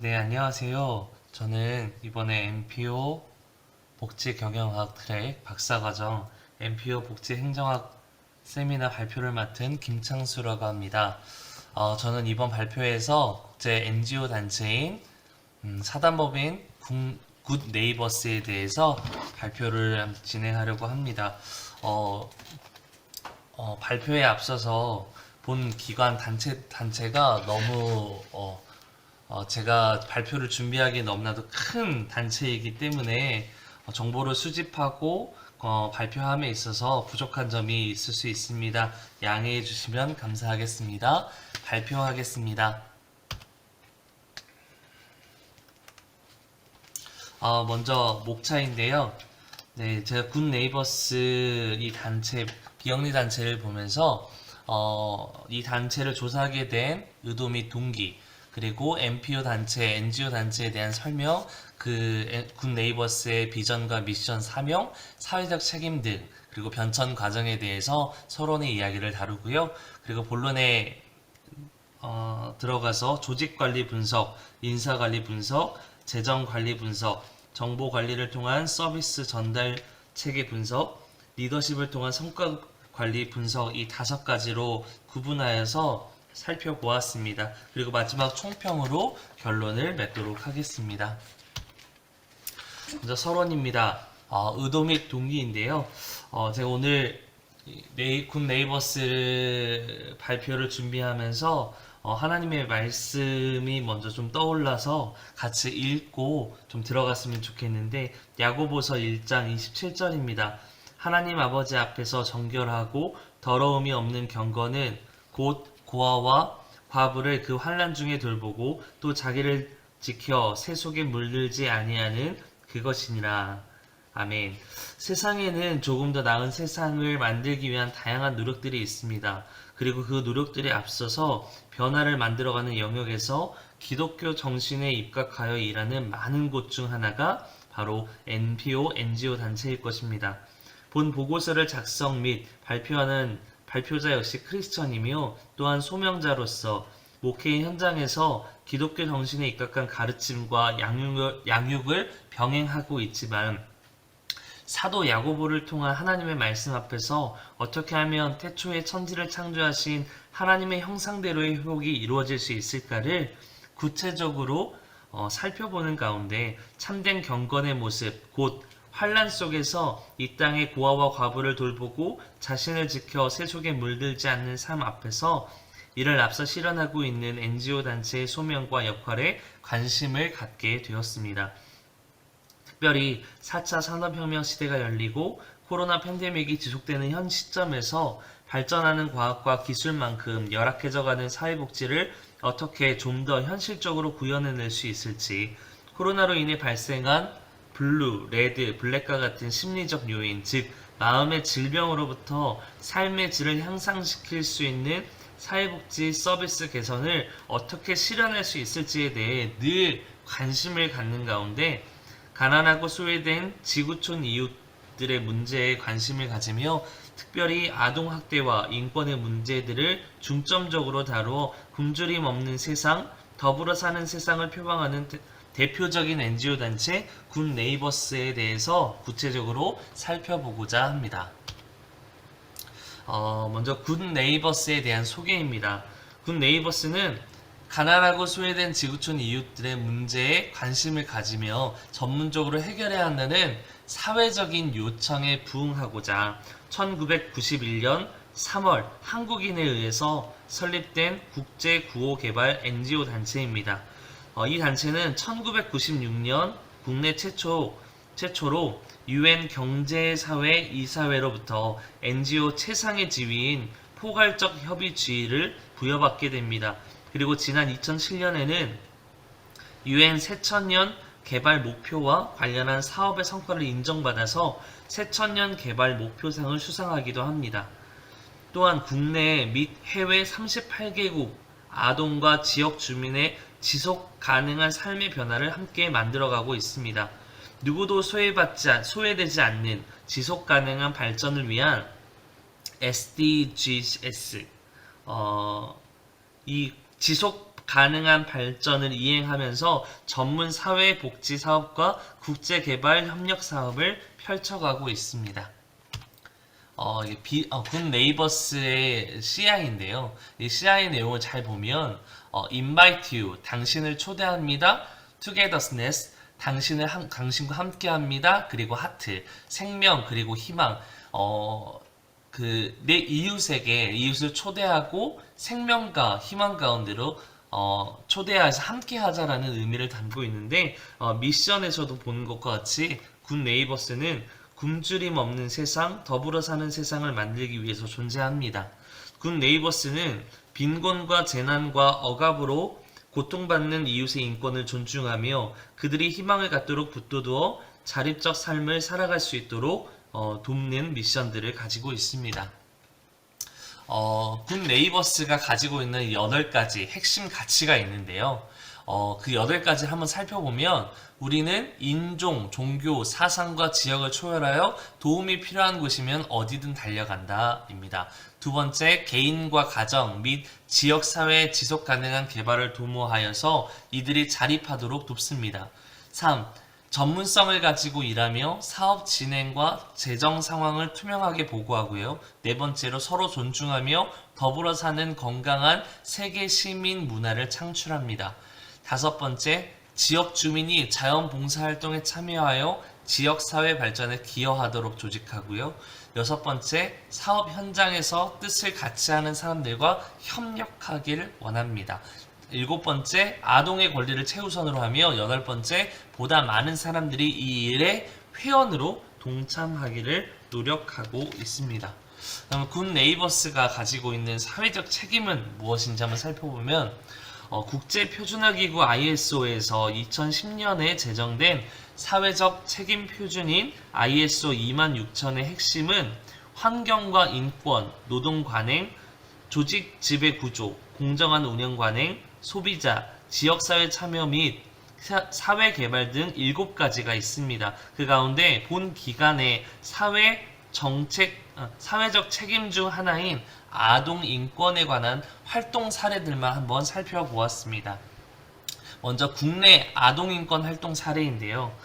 네, 안녕하세요. 저는 이번에 MPO 복지경영학 트랙 박사과정 MPO 복지행정학 세미나 발표를 맡은 김창수라고 합니다. 저는 이번 발표에서 국제 NGO 단체인 사단법인 굿 네이버스에 대해서 발표를 진행하려고 합니다. 어, 발표에 앞서서 본 기관 단체가 너무 제가 발표를 준비하기에 너무나도 큰 단체이기 때문에 정보를 수집하고 발표함에 있어서 부족한 점이 있을 수 있습니다. 양해해 주시면 감사하겠습니다. 발표하겠습니다. 먼저 목차인데요. 네, 제가 굿 네이버스 이 단체, 비영리 단체를 보면서 이 단체를 조사하게 된 의도 및 동기, 그리고 MPO 단체, NGO 단체에 대한 설명, 굿 네이버스의 비전과 미션, 사명, 사회적 책임 등, 그리고 변천 과정에 대해서 서론의 이야기를 다루고요. 그리고 본론에 들어가서 조직관리 분석, 인사관리 분석, 재정관리 분석, 정보관리를 통한 서비스 전달 체계 분석, 리더십을 통한 성과관리 분석 이 5가지로 구분하여서 살펴보았습니다. 그리고 마지막 총평으로 결론을 맺도록 하겠습니다. 먼저 서론입니다. 의도 및 동기인데요. 제가 오늘 굿 네이버스 발표를 준비하면서 하나님의 말씀이 먼저 좀 떠올라서 같이 읽고 좀 들어갔으면 좋겠는데 야고보서 1장 27절입니다. 하나님 아버지 앞에서 정결하고 더러움이 없는 경건은 곧 고아와 과부를 그 환난 중에 돌보고 또 자기를 지켜 새 속에 물들지 아니하는 그것이니라. 아멘. 세상에는 조금 더 나은 세상을 만들기 위한 다양한 노력들이 있습니다. 그리고 그 노력들에 앞서서 변화를 만들어가는 영역에서 기독교 정신에 입각하여 일하는 많은 곳 중 하나가 바로 NPO, NGO 단체일 것입니다. 본 보고서를 작성 및 발표하는 발표자 역시 크리스천이며 또한 소명자로서 목회 현장에서 기독교 정신에 입각한 가르침과 양육을 병행하고 있지만 사도 야고보를 통한 하나님의 말씀 앞에서 어떻게 하면 태초에 천지를 창조하신 하나님의 형상대로의 회복이 이루어질 수 있을까를 구체적으로 살펴보는 가운데 참된 경건의 모습, 곧 환란 속에서 이 땅의 고아와 과부를 돌보고 자신을 지켜 새 속에 물들지 않는 삶 앞에서 이를 앞서 실현하고 있는 NGO 단체의 소명과 역할에 관심을 갖게 되었습니다. 특별히 4차 산업혁명 시대가 열리고 코로나 팬데믹이 지속되는 현 시점에서 발전하는 과학과 기술만큼 열악해져가는 사회복지를 어떻게 좀 더 현실적으로 구현해낼 수 있을지, 코로나로 인해 발생한 블루, 레드, 블랙과 같은 심리적 요인, 즉 마음의 질병으로부터 삶의 질을 향상시킬 수 있는 사회복지 서비스 개선을 어떻게 실현할 수 있을지에 대해 늘 관심을 갖는 가운데 가난하고 소외된 지구촌 이웃들의 문제에 관심을 가지며 특별히 아동학대와 인권의 문제들을 중점적으로 다루어 굶주림 없는 세상, 더불어 사는 세상을 표방하는 대표적인 NGO 단체 굿 네이버스에 대해서 구체적으로 살펴보고자 합니다. 먼저 굿 네이버스에 대한 소개입니다. 굿 네이버스는 가난하고 소외된 지구촌 이웃들의 문제에 관심을 가지며 전문적으로 해결해야 한다는 사회적인 요청에 부응하고자 1991년 3월 한국인에 의해서 설립된 국제구호개발 NGO 단체입니다. 이 단체는 1996년 국내 최초로 UN 경제사회 이사회로부터 NGO 최상의 지위인 포괄적 협의 지위를 부여받게 됩니다. 그리고 지난 2007년에는 UN 새천년 개발 목표와 관련한 사업의 성과를 인정받아서 새천년 개발 목표상을 수상하기도 합니다. 또한 국내 및 해외 38개국 아동과 지역 주민의 지속 가능한 삶의 변화를 함께 만들어가고 있습니다. 누구도 소외되지 않는 지속 가능한 발전을 위한 SDGs, 이 지속 가능한 발전을 이행하면서 전문 사회복지 사업과 국제개발 협력 사업을 펼쳐가고 있습니다. 군 네이버스의 CI인데요. 이 CI 내용을 잘 보면 invite you, 당신을 초대합니다. togetherness, 당신과 함께합니다. 그리고 하트, 생명 그리고 희망. 내 이웃을 초대하고 생명과 희망 가운데로 초대해서 함께하자라는 의미를 담고 있는데 미션에서도 보는 것과 같이 군 네이버스는 굶주림 없는 세상, 더불어 사는 세상을 만들기 위해서 존재합니다. 군 네이버스는 빈곤과 재난과 억압으로 고통받는 이웃의 인권을 존중하며 그들이 희망을 갖도록 붙들어 자립적 삶을 살아갈 수 있도록 돕는 미션들을 가지고 있습니다. 군 네이버스가 가지고 있는 8가지 핵심 가치가 있는데요. 그 8가지 한번 살펴보면 우리는 인종, 종교, 사상과 지역을 초월하여 도움이 필요한 곳이면 어디든 달려간다 입니다. 두 번째, 개인과 가정 및 지역사회의 지속가능한 개발을 도모하여서 이들이 자립하도록 돕습니다. 3. 전문성을 가지고 일하며 사업 진행과 재정 상황을 투명하게 보고하고요. 네 번째로 서로 존중하며 더불어 사는 건강한 세계 시민 문화를 창출합니다. 다섯 번째, 지역 주민이 자원봉사활동에 참여하여 지역사회 발전에 기여하도록 조직하고요. 여섯 번째, 사업 현장에서 뜻을 같이 하는 사람들과 협력하길 원합니다. 일곱 번째, 아동의 권리를 최우선으로 하며 여덟 번째, 보다 많은 사람들이 이 일에 회원으로 동참하기를 노력하고 있습니다. 그럼 군 네이버스가 가지고 있는 사회적 책임은 무엇인지 한번 살펴보면 국제표준화기구 ISO에서 2010년에 제정된 사회적 책임 표준인 ISO 26000의 핵심은 환경과 인권, 노동 관행, 조직 지배 구조, 공정한 운영 관행, 소비자, 지역사회 참여 및 사회 개발 등 7가지가 있습니다. 그 가운데 본 기간의 사회적 책임 중 하나인 아동 인권에 관한 활동 사례들만 한번 살펴보았습니다. 먼저 국내 아동 인권 활동 사례인데요.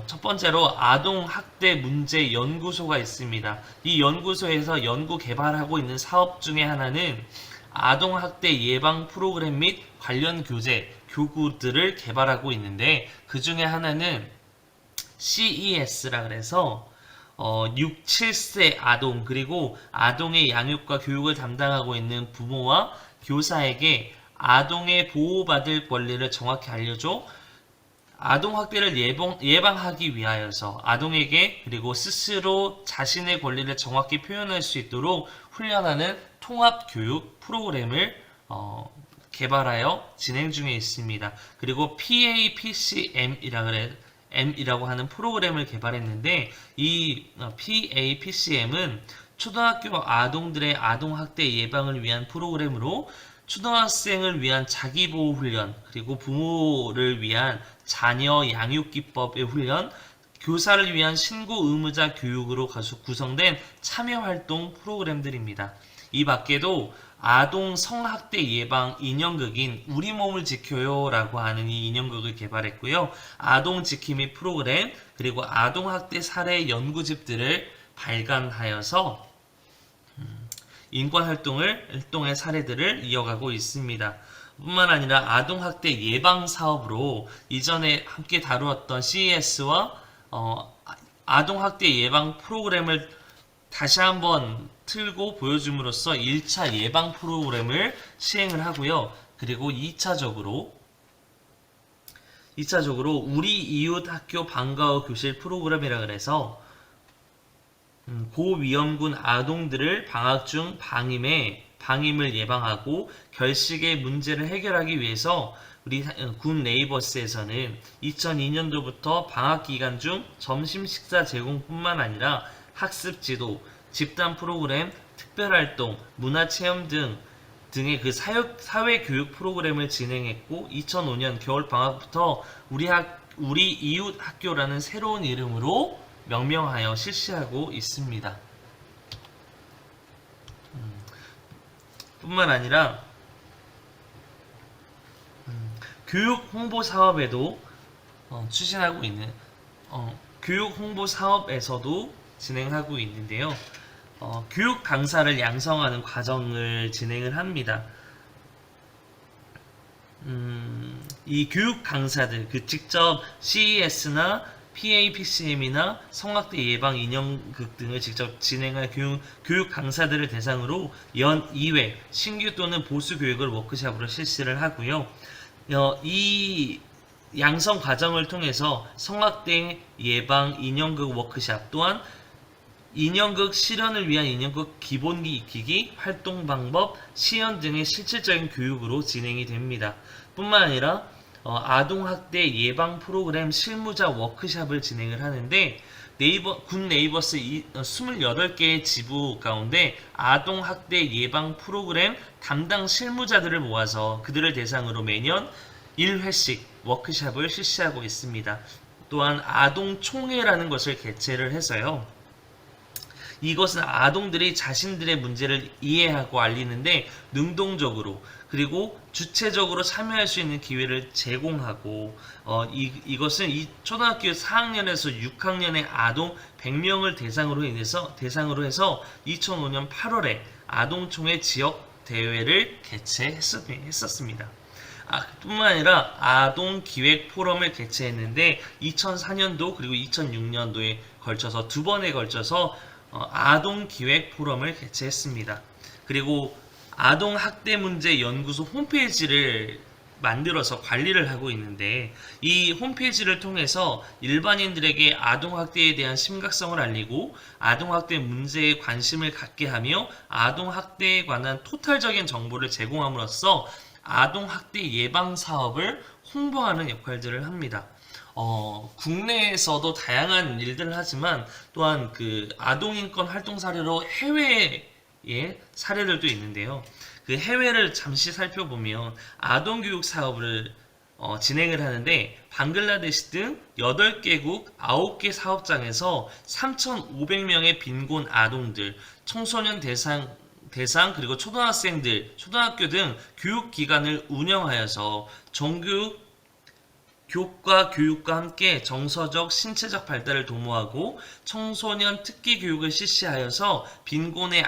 첫 번째로 아동학대 문제 연구소가 있습니다. 이 연구소에서 연구 개발하고 있는 사업 중에 하나는 아동학대 예방 프로그램 및 관련 교구들을 개발하고 있는데 그 중에 하나는 CES라 그래서 6, 7세 아동 그리고 아동의 양육과 교육을 담당하고 있는 부모와 교사에게 아동의 보호받을 권리를 정확히 알려줘 아동학대를 예방하기 위하여서 아동에게 그리고 스스로 자신의 권리를 정확히 표현할 수 있도록 훈련하는 통합교육 프로그램을 개발하여 진행 중에 있습니다. 그리고 PAPCM이라고 하는 프로그램을 개발했는데 이 PAPCM은 초등학교 아동들의 아동학대 예방을 위한 프로그램으로 초등학생을 위한 자기보호 훈련, 그리고 부모를 위한 자녀 양육기법의 훈련, 교사를 위한 신고 의무자 교육으로 구성된 참여활동 프로그램들입니다. 이 밖에도 아동 성학대 예방 인형극인 우리 몸을 지켜요 라고 하는 이 인형극을 개발했고요. 아동 지킴이 프로그램, 그리고 아동학대 사례 연구집들을 발간하여서 인권활동의 사례들을 이어가고 있습니다. 뿐만 아니라 아동학대 예방 사업으로 이전에 함께 다루었던 CES와 아동학대 예방 프로그램을 다시 한번 틀고 보여줌으로써 1차 예방 프로그램을 시행을 하고요. 그리고 2차적으로 우리 이웃 학교 방과후 교실 프로그램이라 그래서 고위험군 아동들을 방학 중 방임을 예방하고 결식의 문제를 해결하기 위해서 우리 군 네이버스에서는 2002년도부터 방학 기간 중 점심 식사 제공뿐만 아니라 학습 지도, 집단 프로그램, 특별활동, 문화체험 등의 그 사회교육 프로그램을 진행했고 2005년 겨울방학부터 우리 이웃 학교라는 새로운 이름으로 명명하여 실시하고 있습니다. 뿐만 아니라 교육 홍보 사업에도 추진하고 있는 교육 홍보 사업에서도 진행하고 있는데요. 교육 강사를 양성하는 과정을 진행을 합니다. 이 교육 강사들, 직접 CES나 PAPCM이나 성악대 예방 인형극 등을 직접 진행할 교육 강사들을 대상으로 연 2회 신규 또는 보수 교육을 워크숍으로 실시를 하고요. 이 양성 과정을 통해서 성악대 예방 인형극 워크숍 또한 인형극 실현을 위한 인형극 기본기 익히기, 활동 방법, 시연 등의 실질적인 교육으로 진행이 됩니다. 뿐만 아니라 아동학대 예방 프로그램 실무자 워크숍을 진행을 하는데 군 네이버스 28개의 지부 가운데 아동학대 예방 프로그램 담당 실무자들을 모아서 그들을 대상으로 매년 1회씩 워크숍을 실시하고 있습니다. 또한 아동총회라는 것을 개최를 해서요. 이것은 아동들이 자신들의 문제를 이해하고 알리는데 능동적으로 그리고 주체적으로 참여할 수 있는 기회를 제공하고 이것은 이 초등학교 4학년에서 6학년의 아동 100명을 대상으로 해서 2005년 8월에 아동총회 지역 대회를 개최했었습니다. 뿐만 아니라 아동 기획 포럼을 개최했는데 2004년도 그리고 2006년도에 걸쳐서 두 번에 걸쳐서 아동 기획 포럼을 개최했습니다. 그리고 아동 학대 문제 연구소 홈페이지를 만들어서 관리를 하고 있는데 이 홈페이지를 통해서 일반인들에게 아동 학대에 대한 심각성을 알리고 아동 학대 문제에 관심을 갖게 하며 아동 학대에 관한 토탈적인 정보를 제공함으로써 아동 학대 예방 사업을 홍보하는 역할들을 합니다. 국내에서도 다양한 일들을 하지만 또한 아동인권 활동 사례로 해외의 사례들도 있는데요. 그 해외를 잠시 살펴보면 아동교육 사업을 진행을 하는데 방글라데시 등 8개국 9개 사업장에서 3,500명의 빈곤 아동들, 청소년 대상 그리고 초등학교 등 교육기관을 운영하여서 정규 교육과 함께 정서적, 신체적 발달을 도모하고 청소년 특기 교육을 실시하여서 빈곤의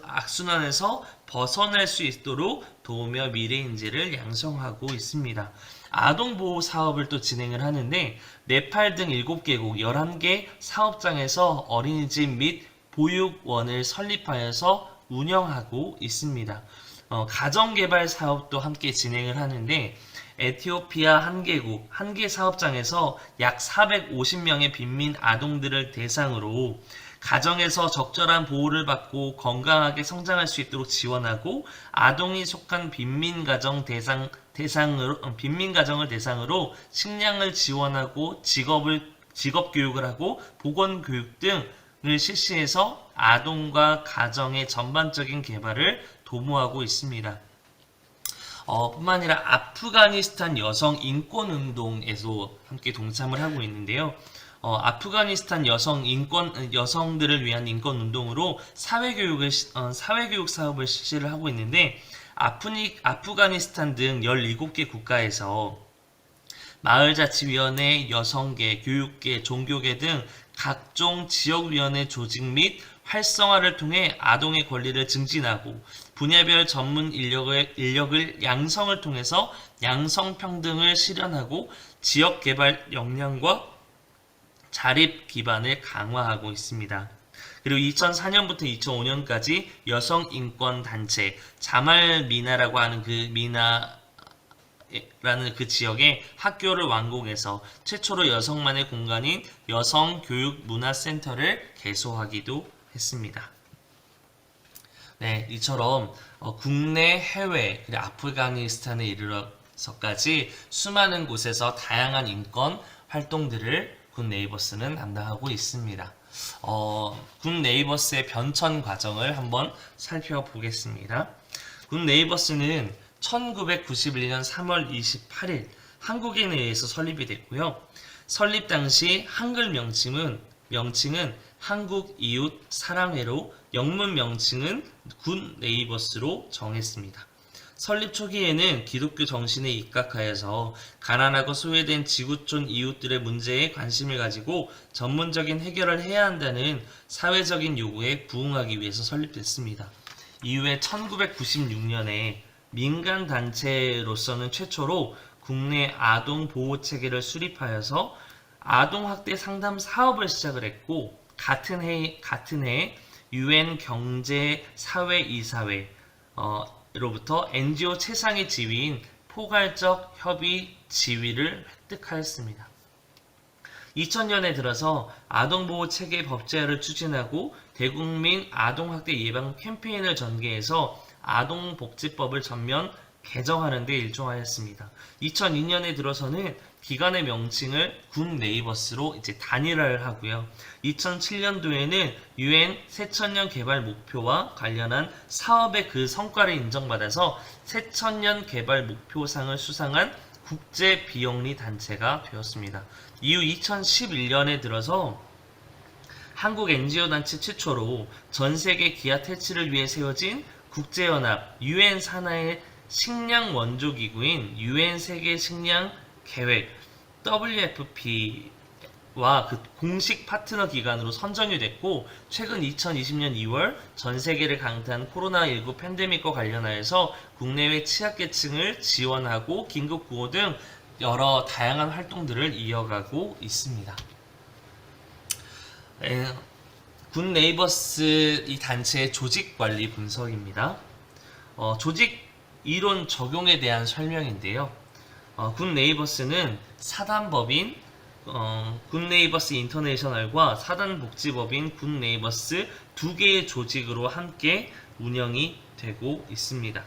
악순환에서 벗어날 수 있도록 도우며 미래인재를 양성하고 있습니다. 아동보호 사업을 또 진행을 하는데 네팔 등 7개국 11개 사업장에서 어린이집 및 보육원을 설립하여서 운영하고 있습니다. 가정개발 사업도 함께 진행을 하는데 에티오피아 1개국 1개 사업장에서 약 450명의 빈민 아동들을 대상으로 가정에서 적절한 보호를 받고 건강하게 성장할 수 있도록 지원하고 아동이 속한 빈민 가정을 대상으로 식량을 지원하고 직업 교육을 하고 보건 교육 등을 실시해서 아동과 가정의 전반적인 개발을 도모하고 있습니다. 뿐만 아니라 아프가니스탄 여성 인권 운동에도 함께 동참을 하고 있는데요. 아프가니스탄 여성들을 위한 인권 운동으로 사회교육 사업을 실시를 하고 있는데 아프가니스탄 등 17개 국가에서 마을자치위원회, 여성계, 교육계, 종교계 등 각종 지역위원회 조직 및 활성화를 통해 아동의 권리를 증진하고 분야별 전문 인력을 양성을 통해서 양성평등을 실현하고 지역개발 역량과 자립 기반을 강화하고 있습니다. 그리고 2004년부터 2005년까지 여성인권단체 자말미나라고 하는 라는 그 지역에 학교를 완공해서 최초로 여성만의 공간인 여성교육문화센터를 개소하기도 했습니다. 네, 이처럼 국내, 해외, 그리고 아프가니스탄에 이르러서까지 수많은 곳에서 다양한 인권 활동들을 군 네이버스는 담당하고 있습니다. 군 네이버스의 변천 과정을 한번 살펴보겠습니다. 군 네이버스는 1991년 3월 28일 한국인에 의해서 설립이 됐고요. 설립 당시 한글 명칭은 한국이웃사랑회로 영문 명칭은 군 네이버스로 정했습니다. 설립 초기에는 기독교 정신에 입각하여서 가난하고 소외된 지구촌 이웃들의 문제에 관심을 가지고 전문적인 해결을 해야 한다는 사회적인 요구에 부응하기 위해서 설립됐습니다. 이후에 1996년에 민간 단체로서는 최초로 국내 아동 보호 체계를 수립하여서 아동 학대 상담 사업을 시작을 했고, 같은 해 UN 경제 사회 이사회 로부터 NGO 최상의 지위인 포괄적 협의 지위를 획득하였습니다. 2000년에 들어서 아동보호 체계 법제화를 추진하고 대국민 아동학대 예방 캠페인을 전개해서 아동복지법을 전면 개정하는 데 일조하였습니다. 2002년에 들어서는 기관의 명칭을 군 네이버스로 이제 단일화를 하고요. 2007년도에는 UN 새천년 개발 목표와 관련한 사업의 그 성과를 인정받아서 새천년 개발 목표상을 수상한 국제 비영리 단체가 되었습니다. 이후 2011년에 들어서 한국 NGO 단체 최초로 전 세계 기아 퇴치를 위해 세워진 국제연합 UN 산하의 식량 원조 기구인 UN 세계 식량 계획 WFP와 그 공식 파트너 기관으로 선정이 됐고, 최근 2020년 2월 전 세계를 강타한 코로나19 팬데믹과 관련하여서 국내외 취약계층을 지원하고 긴급구호 등 여러 다양한 활동들을 이어가고 있습니다. 군 네이버스 이 단체의 조직관리 분석입니다. 조직 이론 적용에 대한 설명인데요. 군 네이버스는 사단법인 군 네이버스 인터내셔널과 사단복지법인 군 네이버스 두 개의 조직으로 함께 운영이 되고 있습니다.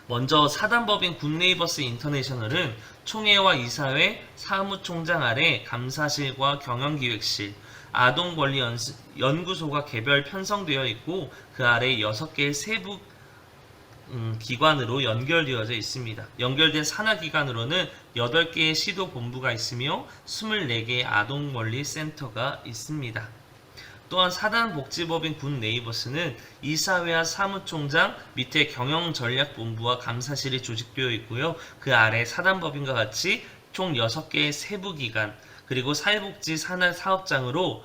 먼저 사단법인 군 네이버스 인터내셔널은 총회와 이사회, 사무총장 아래 감사실과 경영기획실, 아동권리연구소가 개별 편성되어 있고 그 아래 6개의 세부 기관으로 연결되어져 있습니다. 연결된 산하기관으로는 8개의 시도본부가 있으며 24개의 아동권리센터가 있습니다. 또한 사단복지법인 군 네이버스는 이사회와 사무총장 밑에 경영전략본부와 감사실이 조직되어 있고요. 그 아래 사단법인과 같이 총 6개의 세부기관, 그리고 사회복지 산하 사업장으로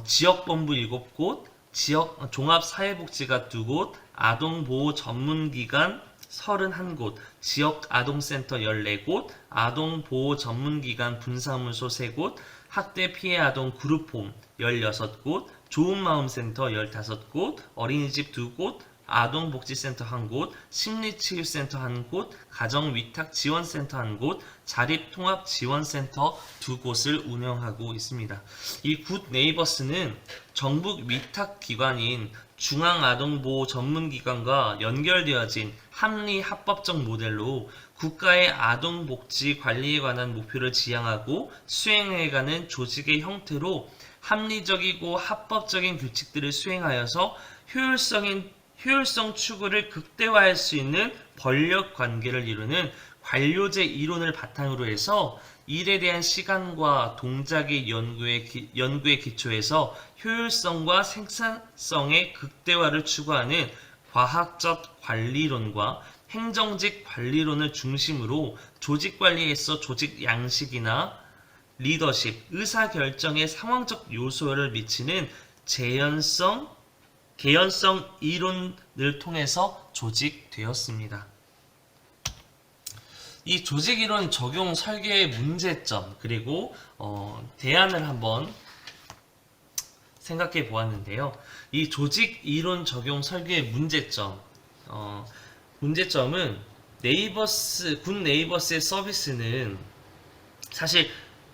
지역본부 7곳, 지역 종합사회복지가 2곳, 아동보호 전문기관 31곳, 지역 아동센터 14곳, 아동보호 전문기관 분사무소 3곳, 학대 피해 아동 그룹홈 16곳, 좋은마음센터 15곳, 어린이집 2곳, 아동복지센터 1곳, 심리치유센터 1곳, 가정위탁지원센터 1곳, 자립통합지원센터 2곳을 운영하고 있습니다. 이 굿 네이버스는 정부 위탁기관인 중앙아동보호전문기관과 연결되어진 합리합법적 모델로 국가의 아동복지 관리에 관한 목표를 지향하고 수행해가는 조직의 형태로 합리적이고 합법적인 규칙들을 수행하여서 효율성 추구를 극대화할 수 있는 권력 관계를 이루는 관료제 이론을 바탕으로 해서 일에 대한 시간과 동작의 연구에 기초해서 효율성과 생산성의 극대화를 추구하는 과학적 관리론과 행정직 관리론을 중심으로 조직관리에서 조직 양식이나 리더십, 의사결정에 상황적 요소를 미치는 개연성 이론을 통해서 조직되었습니다. 이 조직이론 적용 설계의 문제점 그리고 대안을 한번 생각해 보았는데요. 이 조직이론 적용 설계의 문제점은 군 네이버스의 서비스는 사실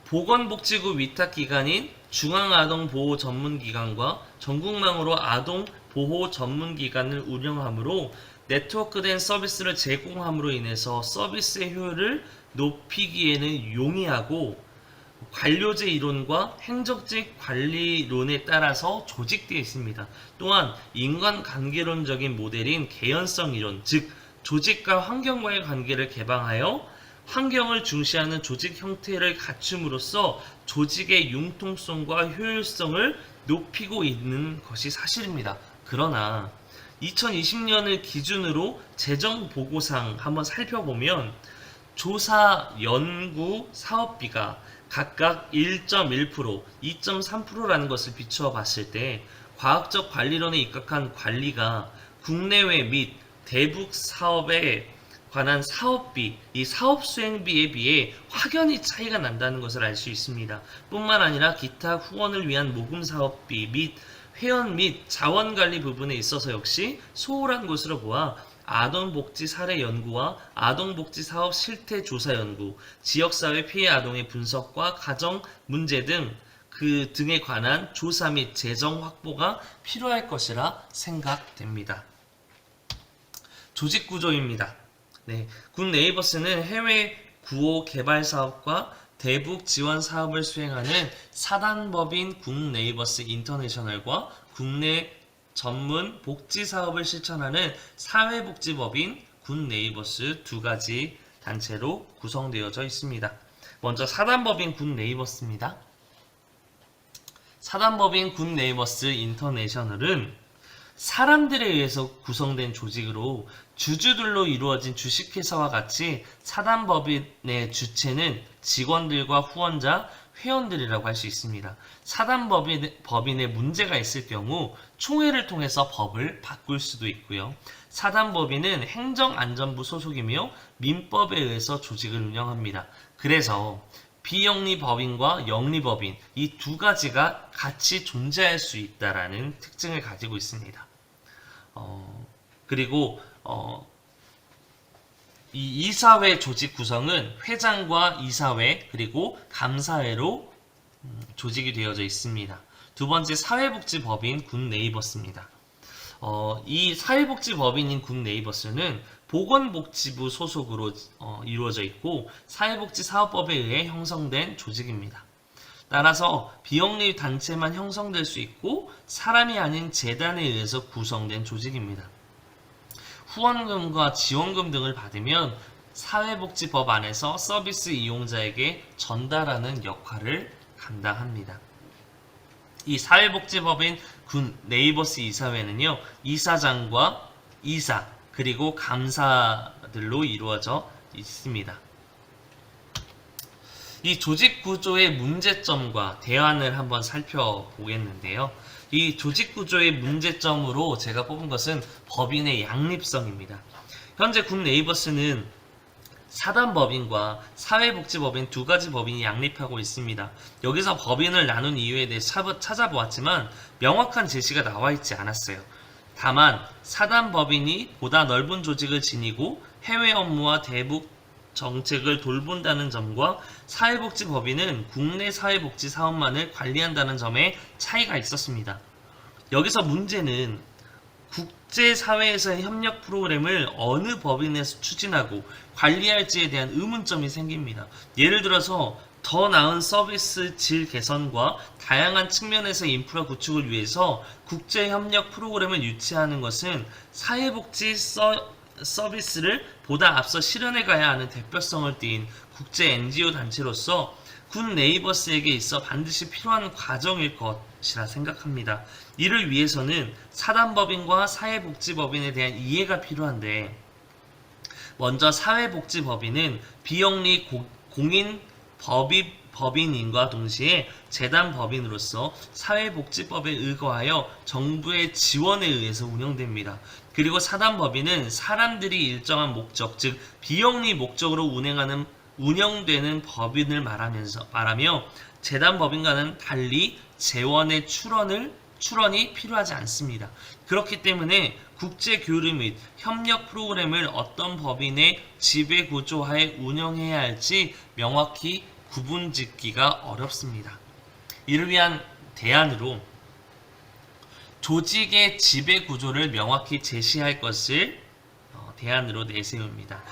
보건복지부 위탁기관인 중앙아동보호전문기관과 전국망으로 아동보호전문기관을 운영하므로 네트워크된 서비스를 제공함으로 인해서 서비스의 효율을 높이기에는 용이하고 관료제 이론과 행정직 관리론에 따라서 조직되어 있습니다. 또한 인간관계론적인 모델인 개연성 이론, 즉 조직과 환경과의 관계를 개방하여 환경을 중시하는 조직 형태를 갖춤으로써 조직의 융통성과 효율성을 높이고 있는 것이 사실입니다. 그러나 2020년을 기준으로 재정보고상 한번 살펴보면 조사, 연구, 사업비가 각각 1.1%, 2.3%라는 것을 비추어 봤을 때 과학적 관리론에 입각한 관리가 국내외 및 대북 사업에 관한 사업비, 이 사업 수행비에 비해 확연히 차이가 난다는 것을 알 수 있습니다. 뿐만 아니라 기타 후원을 위한 모금 사업비 및 회원 및 자원관리 부분에 있어서 역시 소홀한 것으로 보아 아동복지 사례 연구와 아동복지 사업 실태 조사 연구, 지역사회 피해 아동의 분석과 가정 문제 등 그 등에 관한 조사 및 재정 확보가 필요할 것이라 생각됩니다. 조직 구조입니다. 네, 굿네이버스는 해외 구호 개발 사업과 대북 지원 사업을 수행하는 사단법인 굿네이버스 인터내셔널과 국내 전문 복지 사업을 실천하는 사회복지법인 굿네이버스 두 가지 단체로 구성되어져 있습니다. 먼저 사단법인 굿네이버스입니다. 사단법인 굿네이버스 인터내셔널은 사람들에 의해서 구성된 조직으로 주주들로 이루어진 주식회사와 같이 사단법인의 주체는 직원들과 후원자, 회원들이라고 할 수 있습니다. 사단법인에 문제가 있을 경우 총회를 통해서 법을 바꿀 수도 있고요. 사단법인은 행정안전부 소속이며 민법에 의해서 조직을 운영합니다. 그래서 비영리법인과 영리법인 이 두 가지가 같이 존재할 수 있다라는 특징을 가지고 있습니다. 그리고 이 이사회 조직 구성은 회장과 이사회 그리고 감사회로 조직이 되어져 있습니다. 두 번째 사회복지법인 굿네이버스입니다. 이 사회복지법인인 굿네이버스는 보건복지부 소속으로 이루어져 있고 사회복지사업법에 의해 형성된 조직입니다. 따라서 비영리 단체만 형성될 수 있고 사람이 아닌 재단에 의해서 구성된 조직입니다. 후원금과 지원금 등을 받으면 사회복지법 안에서 서비스 이용자에게 전달하는 역할을 감당합니다. 이 사회복지법인 굿네이버스 이사회는요, 이사장과 이사 그리고 감사들로 이루어져 있습니다. 이 조직 구조의 문제점과 대안을 한번 살펴보겠는데요. 이 조직 구조의 문제점으로 제가 뽑은 것은 법인의 양립성입니다. 현재 굿네이버스는 사단법인과 사회복지법인 두 가지 법인이 양립하고 있습니다. 여기서 법인을 나눈 이유에 대해 찾아보았지만 명확한 제시가 나와 있지 않았어요. 다만 사단법인이 보다 넓은 조직을 지니고 해외 업무와 대북 정책을 돌본다는 점과 사회복지법인은 국내 사회복지 사업만을 관리한다는 점에 차이가 있었습니다. 여기서 문제는 국제사회에서의 협력 프로그램을 어느 법인에서 추진하고 관리할지에 대한 의문점이 생깁니다. 예를 들어서 더 나은 서비스 질 개선과 다양한 측면에서 인프라 구축을 위해서 국제협력 프로그램을 유치하는 것은 사회복지 서비스를 보다 앞서 실현해 가야 하는 대표성을 띈 국제 NGO 단체로서 굿네이버스에게 있어 반드시 필요한 과정일 것이라 생각합니다. 이를 위해서는 사단법인과 사회복지법인에 대한 이해가 필요한데, 먼저 사회복지법인은 비영리 공인 법인인과 동시에 재단법인으로서 사회복지법에 의거하여 정부의 지원에 의해서 운영됩니다. 그리고 사단법인은 사람들이 일정한 목적, 즉 비영리 목적으로 운영되는 법인을 말하며 재단법인과는 달리 재원의 출원이 필요하지 않습니다. 그렇기 때문에 국제 교류 및 협력 프로그램을 어떤 법인의 지배 구조하에 운영해야 할지 명확히 구분짓기가 어렵습니다. 이를 위한 대안으로 조직의 지배 구조를 명확히 제시할 것을 대안으로 내세웁니다.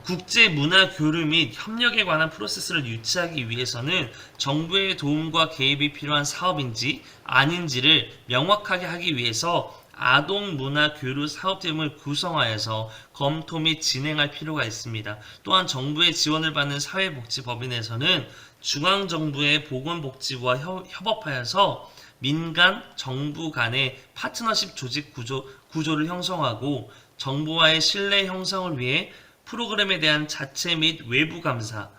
국제 문화 교류 및 협력에 관한 프로세스를 유치하기 위해서는 정부의 도움과 개입이 필요한 사업인지 아닌지를 명확하게 하기 위해서 아동 문화 교류 사업팀을 구성하여서 검토 및 진행할 필요가 있습니다. 또한 정부의 지원을 받는 사회복지법인에서는 중앙정부의 보건복지부와 협업하여서 민간, 정부 간의 파트너십 조직 구조를 형성하고 정보와의 신뢰 형성을 위해 프로그램에 대한 자체 및 외부 감사,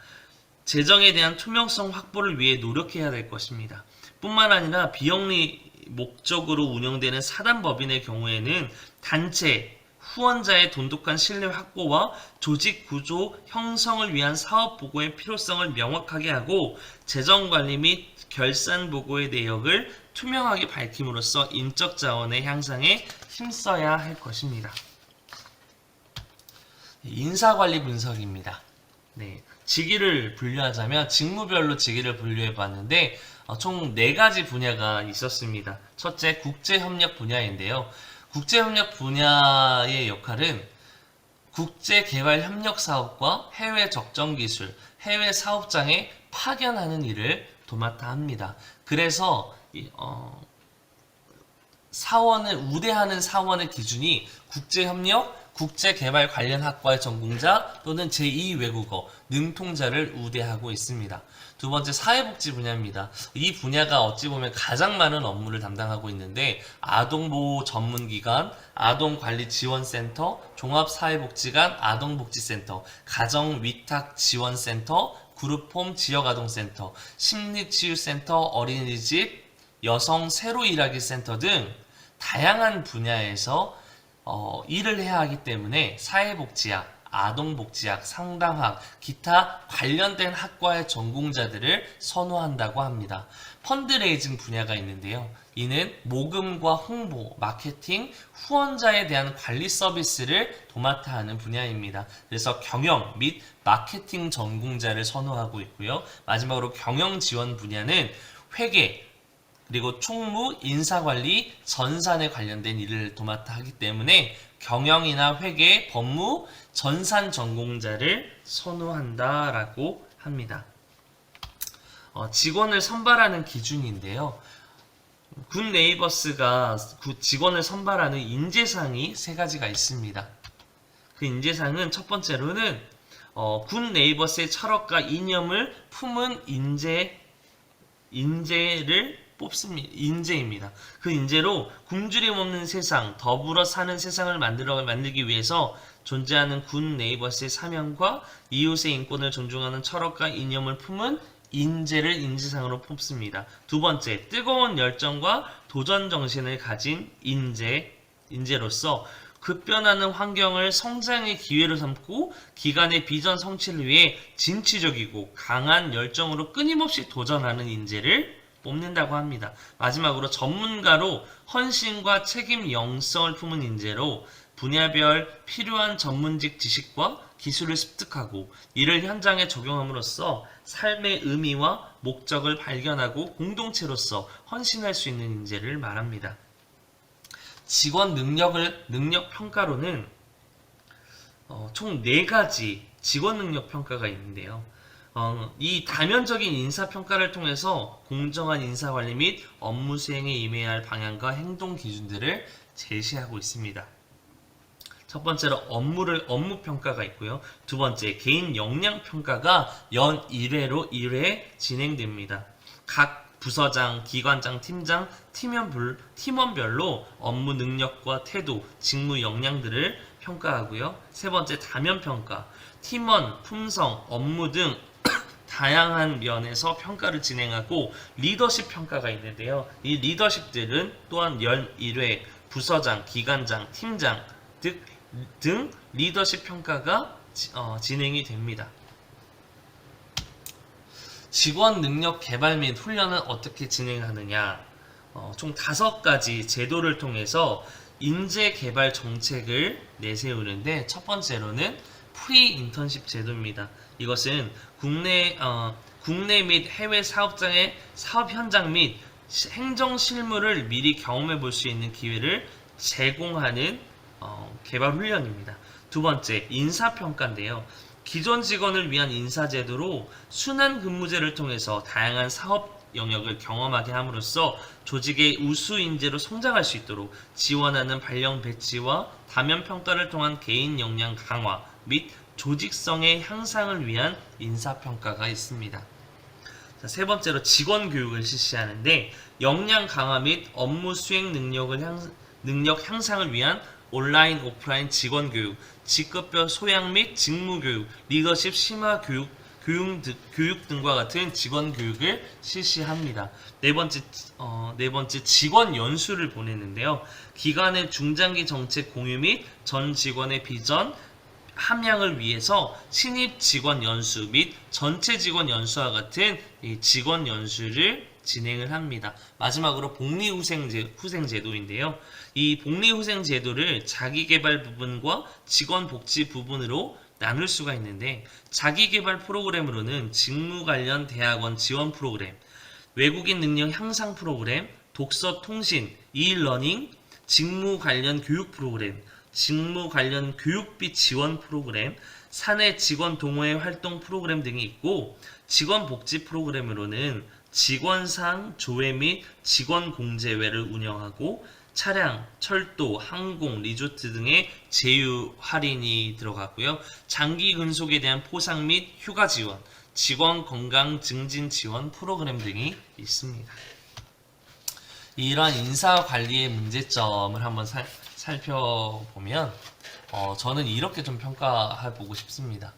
재정에 대한 투명성 확보를 위해 노력해야 될 것입니다. 뿐만 아니라 비영리 목적으로 운영되는 사단법인의 경우에는 단체, 후원자의 돈독한 신뢰 확보와 조직 구조 형성을 위한 사업 보고의 필요성을 명확하게 하고 재정관리 및 결산 보고의 내역을 투명하게 밝힘으로써 인적 자원의 향상에 힘써야 할 것입니다. 인사관리 분석입니다. 네, 직위를 분류하자면 직무별로 직위를 분류해 봤는데 총 4가지 분야가 있었습니다. 첫째, 국제협력 분야인데요. 국제협력 분야의 역할은 국제개발협력사업과 해외 적정기술, 해외 사업장에 파견하는 일을 도맡아 합니다. 그래서 사원을 우대하는 사원의 기준이 국제협력, 국제개발 관련 학과의 전공자 또는 제2외국어, 능통자를 우대하고 있습니다. 두 번째, 사회복지 분야입니다. 이 분야가 어찌 보면 가장 많은 업무를 담당하고 있는데 아동보호 전문기관, 아동관리지원센터, 종합사회복지관, 아동복지센터, 가정위탁지원센터, 그룹홈 지역아동센터, 심리치유센터, 어린이집, 여성 새로 일하기 센터 등 다양한 분야에서 일을 해야 하기 때문에 사회복지학, 아동복지학, 상담학, 기타 관련된 학과의 전공자들을 선호한다고 합니다. 펀드레이징 분야가 있는데요. 이는 모금과 홍보, 마케팅, 후원자에 대한 관리 서비스를 도맡아 하는 분야입니다. 그래서 경영 및 마케팅 전공자를 선호하고 있고요. 마지막으로 경영 지원 분야는 회계, 그리고 총무, 인사관리, 전산에 관련된 일을 도맡아 하기 때문에 경영이나 회계, 법무, 전산 전공자를 선호한다라고 합니다. 직원을 선발하는 기준인데요. 굿 네이버스가 직원을 선발하는 인재상이 3가지가 있습니다. 그 인재상은 첫 번째로는 굿 네이버스의 철학과 이념을 품은 인재를 뽑습니다. 인재입니다. 그 인재로 굶주림 없는 세상, 더불어 사는 세상을 만들기 위해서 존재하는 굿 네이버스의 사명과 이웃의 인권을 존중하는 철학과 이념을 품은 인재를 인재상으로 뽑습니다. 두 번째, 뜨거운 열정과 도전 정신을 가진 인재로서 급변하는 환경을 성장의 기회로 삼고 기관의 비전 성취를 위해 진취적이고 강한 열정으로 끊임없이 도전하는 인재를 뽑는다고 합니다. 마지막으로 전문가로 헌신과 책임 영성을 품은 인재로 분야별 필요한 전문직 지식과 기술을 습득하고 이를 현장에 적용함으로써 삶의 의미와 목적을 발견하고 공동체로서 헌신할 수 있는 인재를 말합니다. 직원 능력 평가로는 총 4가지 직원 능력 평가가 있는데요. 이 다면적인 인사평가를 통해서 공정한 인사관리 및 업무 수행에 임해야 할 방향과 행동 기준들을 제시하고 있습니다. 첫 번째로 업무 평가가 있고요. 두 번째, 개인 역량 평가가 연 1회로 1회 진행됩니다. 각 부서장, 기관장, 팀장, 팀원별로 업무 능력과 태도, 직무 역량들을 평가하고요. 세 번째, 다면 평가. 팀원, 품성, 업무 등 다양한 면에서 평가를 진행하고 리더십 평가가 있는데요. 이 리더십들은 또한 연 1회 부서장, 기관장, 팀장 등 리더십 평가가 진행이 됩니다. 직원 능력 개발 및 훈련은 어떻게 진행하느냐? 총 5가지 제도를 통해서 인재 개발 정책을 내세우는데 첫 번째로는 프리 인턴십 제도입니다. 이것은 국내 및 해외 사업장의 사업 현장 및 행정 실무를 미리 경험해 볼 수 있는 기회를 제공하는 개발 훈련입니다. 두 번째, 인사평가인데요. 기존 직원을 위한 인사제도로 순환 근무제를 통해서 다양한 사업 영역을 경험하게 함으로써 조직의 우수 인재로 성장할 수 있도록 지원하는 발령 배치와 다면 평가를 통한 개인 역량 강화 및 조직성의 향상을 위한 인사평가가 있습니다. 자, 세 번째로 직원 교육을 실시하는데 역량 강화 및 업무 수행 능력을 능력 향상을 위한 온라인, 오프라인 직원 교육, 직급별 소양 및 직무 교육, 리더십 심화 교육 등과 같은 직원 교육을 실시합니다. 네 번째 직원 연수를 보내는데요. 기관의 중장기 정책 공유 및 전 직원의 비전 함양을 위해서 신입 직원 연수 및 전체 직원 연수와 같은 이 직원 연수를 진행을 합니다. 마지막으로 복리후생제도인데요. 이 복리후생제도를 자기개발 부분과 직원복지 부분으로 나눌 수가 있는데, 자기개발 프로그램으로는 직무 관련 대학원 지원 프로그램, 외국인 능력 향상 프로그램, 독서 통신, e-러닝, 직무 관련 교육 프로그램, 직무 관련 교육비 지원 프로그램, 사내 직원 동호회 활동 프로그램 등이 있고, 직원복지 프로그램으로는 직원상 조회 및 직원공제회를 운영하고 차량, 철도, 항공, 리조트 등의 제휴 할인이 들어갔고요. 장기 근속에 대한 포상 및 휴가 지원, 직원 건강 증진 지원 프로그램 등이 있습니다. 이러한 인사관리의 문제점을 한번 살펴보면 저는 이렇게 좀 평가해보고 싶습니다.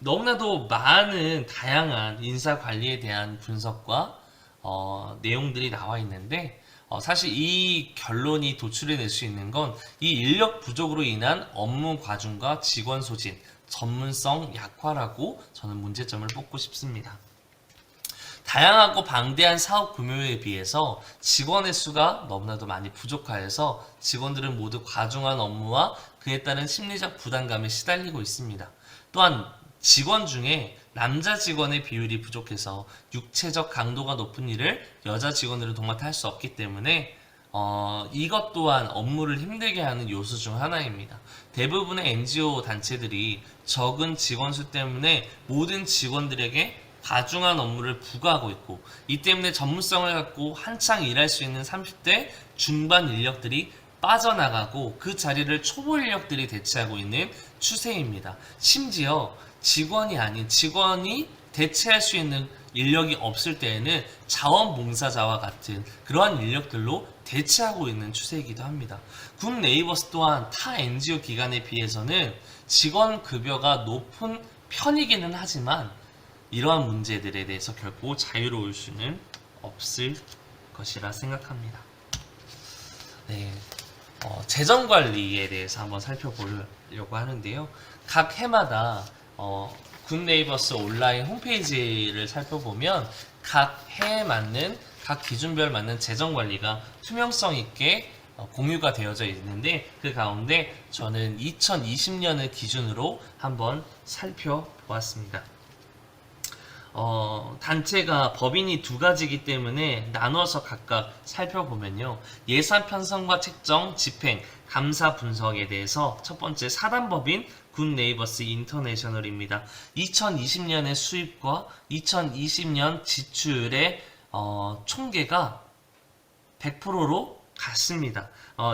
너무나도 많은 다양한 인사관리에 대한 분석과 내용들이 나와 있는데, 사실 이 결론이 도출해낼 수 있는 건 이 인력 부족으로 인한 업무 과중과 직원 소진, 전문성 약화라고 저는 문제점을 뽑고 싶습니다. 다양하고 방대한 사업 규모에 비해서 직원의 수가 너무나도 많이 부족하여서 직원들은 모두 과중한 업무와 그에 따른 심리적 부담감에 시달리고 있습니다. 또한 직원 중에 남자 직원의 비율이 부족해서 육체적 강도가 높은 일을 여자 직원들은 도맡아 할 수 없기 때문에 이것 또한 업무를 힘들게 하는 요소 중 하나입니다. 대부분의 NGO 단체들이 적은 직원 수 때문에 모든 직원들에게 과중한 업무를 부과하고 있고, 이 때문에 전문성을 갖고 한창 일할 수 있는 30대 중반 인력들이 빠져나가고 그 자리를 초보 인력들이 대체하고 있는 추세입니다. 심지어 직원이 대체할 수 있는 인력이 없을 때에는 자원봉사자와 같은 그러한 인력들로 대체하고 있는 추세이기도 합니다. 군 네이버스 또한 타 NGO 기관에 비해서는 직원 급여가 높은 편이기는 하지만 이러한 문제들에 대해서 결코 자유로울 수는 없을 것이라 생각합니다. 네, 재정관리에 대해서 한번 살펴보려고 하는데요. 각 해마다 군 네이버스 온라인 홈페이지를 살펴보면 각 해에 맞는 각 기준별 맞는 재정관리가 투명성 있게 공유가 되어져 있는데, 그 가운데 저는 2020년을 기준으로 한번 살펴보았습니다. 단체가 법인이 두 가지이기 때문에 나눠서 각각 살펴보면요. 예산 편성과 책정, 집행, 감사 분석에 대해서 첫 번째 4단법인 군 네이버스 인터내셔널입니다. 2020년의 수입과 2020년 지출의 총계가 100%로 같습니다.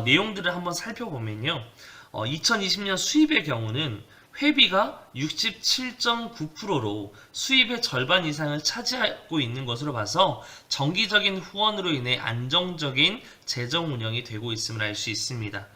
내용들을 한번 살펴보면요. 2020년 수입의 경우는 회비가 67.9%로 수입의 절반 이상을 차지하고 있는 것으로 봐서 정기적인 후원으로 인해 안정적인 재정 운영이 되고 있음을 알 수 있습니다.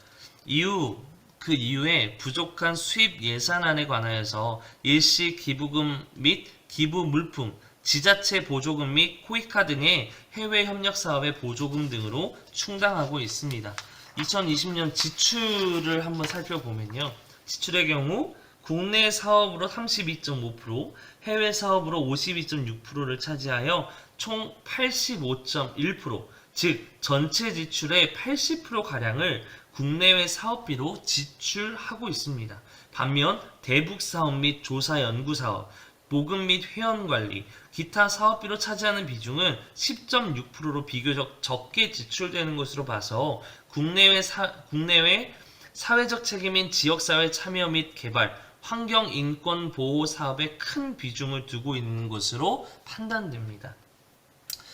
그 이후에 부족한 수입 예산안에 관하여서 일시 기부금 및 기부 물품, 지자체 보조금 및 코이카 등의 해외 협력 사업의 보조금 등으로 충당하고 있습니다. 2020년 지출을 한번 살펴보면요. 지출의 경우 국내 사업으로 32.5%, 해외 사업으로 52.6%를 차지하여 총 85.1%, 즉 전체 지출의 80%가량을 국내외 사업비로 지출하고 있습니다. 반면 대북 사업 및 조사 연구 사업, 모금 및 회원관리, 기타 사업비로 차지하는 비중은 10.6%로 비교적 적게 지출되는 것으로 봐서 국내외 사회적 책임인 지역사회 참여 및 개발, 환경 인권 보호 사업에 큰 비중을 두고 있는 것으로 판단됩니다.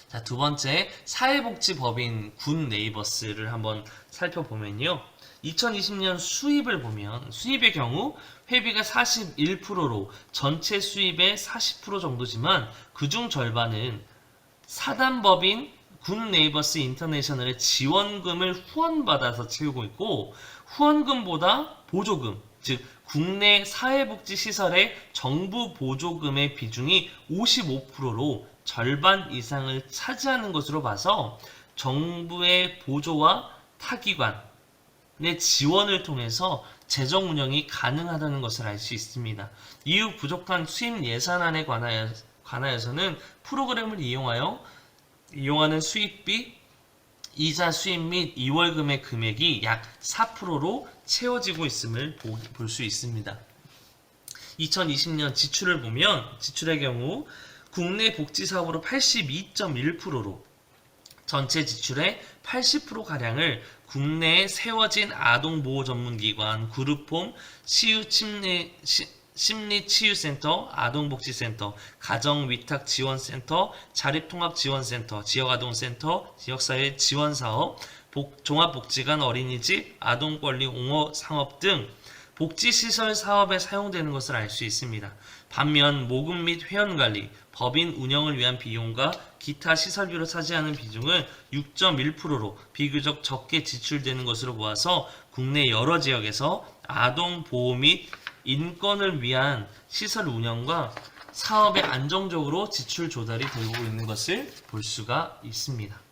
자, 두 번째, 사회복지법인 군 네이버스를 한번 살펴보면요. 2020년 수입을 보면 수입의 경우 회비가 41%로 전체 수입의 40% 정도지만 그중 절반은 사단법인 굿네이버스 인터내셔널의 지원금을 후원받아서 채우고 있고, 후원금보다 보조금, 즉 국내 사회복지시설의 정부 보조금의 비중이 55%로 절반 이상을 차지하는 것으로 봐서 정부의 보조와 타기관의 지원을 통해서 재정 운영이 가능하다는 것을 알 수 있습니다. 이후 부족한 수입 예산안에 관하여서는 프로그램을 이용하는 수입비, 이자 수입 및 이월금의 금액이 약 4%로 채워지고 있음을 볼 수 있습니다. 2020년 지출을 보면 지출의 경우 국내 복지사업으로 82.1%로 전체 지출의 80%가량을 국내에 세워진 아동보호 전문기관, 그룹홈, 심리치유센터, 아동복지센터, 가정위탁지원센터, 자립통합지원센터, 지역아동센터, 지역사회 지원사업, 종합복지관 어린이집, 아동권리 옹호상업 등 복지시설 사업에 사용되는 것을 알 수 있습니다. 반면 모금 및 회원관리, 법인 운영을 위한 비용과 기타 시설비로 차지하는 비중은 6.1%로 비교적 적게 지출되는 것으로 보아서 국내 여러 지역에서 아동 보호 및 인권을 위한 시설 운영과 사업에 안정적으로 지출 조달이 되고 있는 것을 볼 수가 있습니다.